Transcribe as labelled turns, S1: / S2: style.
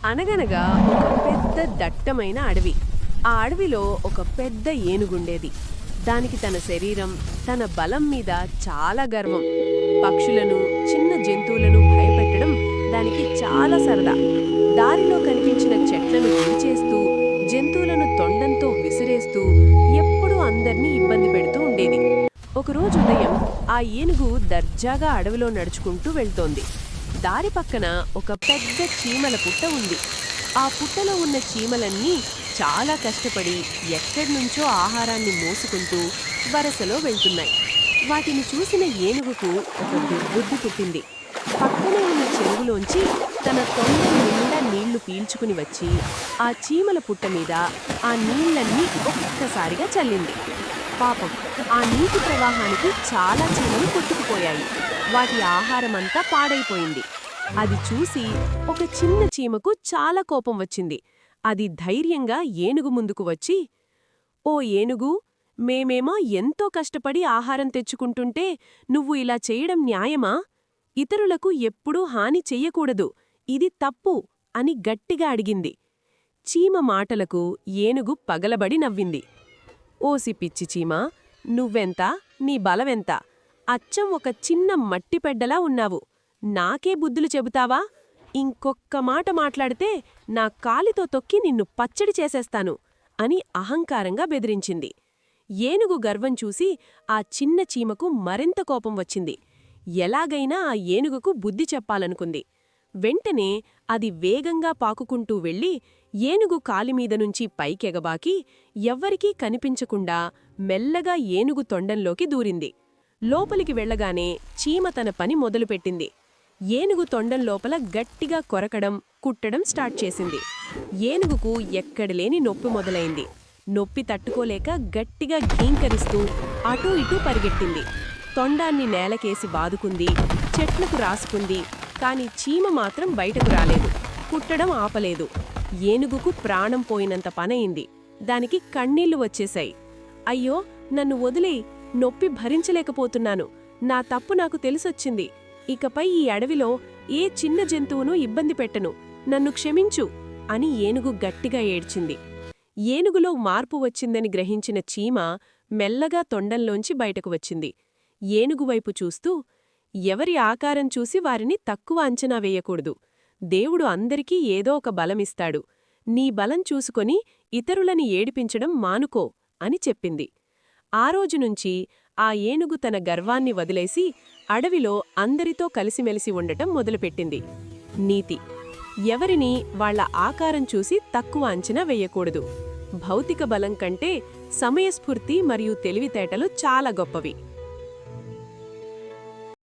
S1: అనగనగా ఒక పెద్ద దట్టమైన అడవి. ఆ అడవిలో ఒక పెద్ద ఏనుగుండేది. దానికి తన శరీరం, తన బలం మీద చాలా గర్వం. పక్షులను, చిన్న జంతువులను భయపెట్టడం దానికి చాలా సరదా. దారిలో కనిపించిన చెట్లను విరిచేస్తూ, జంతువులను తొండంతో విసిరేస్తూ ఎప్పుడూ అందర్నీ ఇబ్బంది పెడుతూ ఉండేది. ఒకరోజు ఉదయం ఆ ఏనుగు దర్జాగా అడవిలో నడుచుకుంటూ వెళ్తోంది. దారి పక్కన ఒక పెద్ద చీమల పుట్ట ఉంది. ఆ పుట్టలో ఉన్న చీమలన్నీ చాలా కష్టపడి ఎక్కడ్నుంచో ఆహారాన్ని మోసుకుంటూ వరసలో వెళ్తున్నాయి. వాటిని చూసిన ఏనుగుకు ఒక దుర్బుద్ధి పుట్టింది. పక్కనే ఉన్న చెరువులోంచి తన తొండం నిండా నీళ్లు పీల్చుకుని వచ్చి ఆ చీమల పుట్ట మీద ఆ నీళ్లన్నీ ఒక్కసారిగా చల్లింది. పాపం, ఆ నీటి ప్రవాహానికి చాలా చీమలు కొట్టుకుపోయాయి. వాటి ఆహారమంతా పాడైపోయింది. అది చూసి ఒక చిన్న చీమకు చాలా కోపం వచ్చింది. అది ధైర్యంగా ఏనుగు ముందుకు వచ్చి, "ఓ ఏనుగు, మేమేమో ఎంతో కష్టపడి ఆహారం తెచ్చుకుంటుంటే నువ్వు ఇలా చేయడం న్యాయమా? ఇతరులకు ఎప్పుడూ హాని చెయ్యకూడదు. ఇది తప్పు" అని గట్టిగా అడిగింది. చీమ మాటలకు ఏనుగు పగలబడి నవ్వింది. "ఓసి పిచ్చి చీమా, నువ్వెంత, నీ బలవెంత? అచ్చం ఒక చిన్న మట్టిపెడ్డలా ఉన్నావు. నాకే బుద్ధులు చెబుతావా? ఇంకొక్క మాట మాట్లాడితే నా కాలితో తొక్కి నిన్ను పచ్చడి చేసేస్తాను" అని అహంకారంగా బెదిరించింది. ఏనుగు గర్వం చూసి ఆ చిన్న చీమకు మరింత కోపం వచ్చింది. ఎలాగైనా ఆ ఏనుగుకు బుద్ధి చెప్పాలనుకుంది. వెంటనే అది వేగంగా పాకుకుంటూ వెళ్ళి ఏనుగు కాలిమీదనుంచి పైకెగబాకి ఎవ్వరికీ కనిపించకుండా మెల్లగా ఏనుగు తొండంలోకి దూరింది. లోపలికి వెళ్లగానే చీమ తన పని మొదలుపెట్టింది. ఏనుగు తొండం లోపల గట్టిగా కొరకడం, కుట్టడం స్టార్ట్ చేసింది. ఏనుగుకు ఎక్కడలేని నొప్పి మొదలైంది. నొప్పి తట్టుకోలేక గట్టిగా ఘీంకరిస్తూ అటూ ఇటూ పరిగెట్టింది. తొండాన్ని నేలకేసి బాదుకుంది, చెట్లకు రాసుకుంది. కాని చీమ మాత్రం బయటకు రాలేదు, కుట్టడం ఆపలేదు. ఏనుగుకు ప్రాణం పోయినంత పనయింది. దానికి కన్నీళ్లు వచ్చేశాయి. "అయ్యో, నన్ను వదిలేయ్, నొప్పి భరించలేకపోతున్నాను. నా తప్పు నాకు తెలిసొచ్చింది. ఇకపై ఈ అడవిలో ఏ చిన్న జంతువును ఇబ్బంది పెట్టను. నన్ను క్షమించు" అని ఏనుగు గట్టిగా ఏడ్చింది. ఏనుగులో మార్పు వచ్చిందని గ్రహించిన చీమ మెల్లగా తొండంలోంచి బయటకు వచ్చింది. ఏనుగువైపు చూస్తూ, "ఎవరి ఆకారం చూసి వారిని తక్కువ అంచనా వేయకూడదు. దేవుడు అందరికీ ఏదో ఒక బలమిస్తాడు. నీ బలం చూసుకొని ఇతరులని ఏడిపించడం మానుకో" అని చెప్పింది. ఆ రోజునుంచి ఆ ఏనుగు తన గర్వాన్ని వదిలేసి అడవిలో అందరితో కలిసిమెలిసి ఉండటం మొదలుపెట్టింది. నీతి: ఎవరినీ వాళ్ల ఆకారం చూసి తక్కువ అంచనా వెయ్యకూడదు. భౌతిక బలం కంటే సమయస్ఫూర్తి మరియు తెలివితేటలు చాలా గొప్పవి.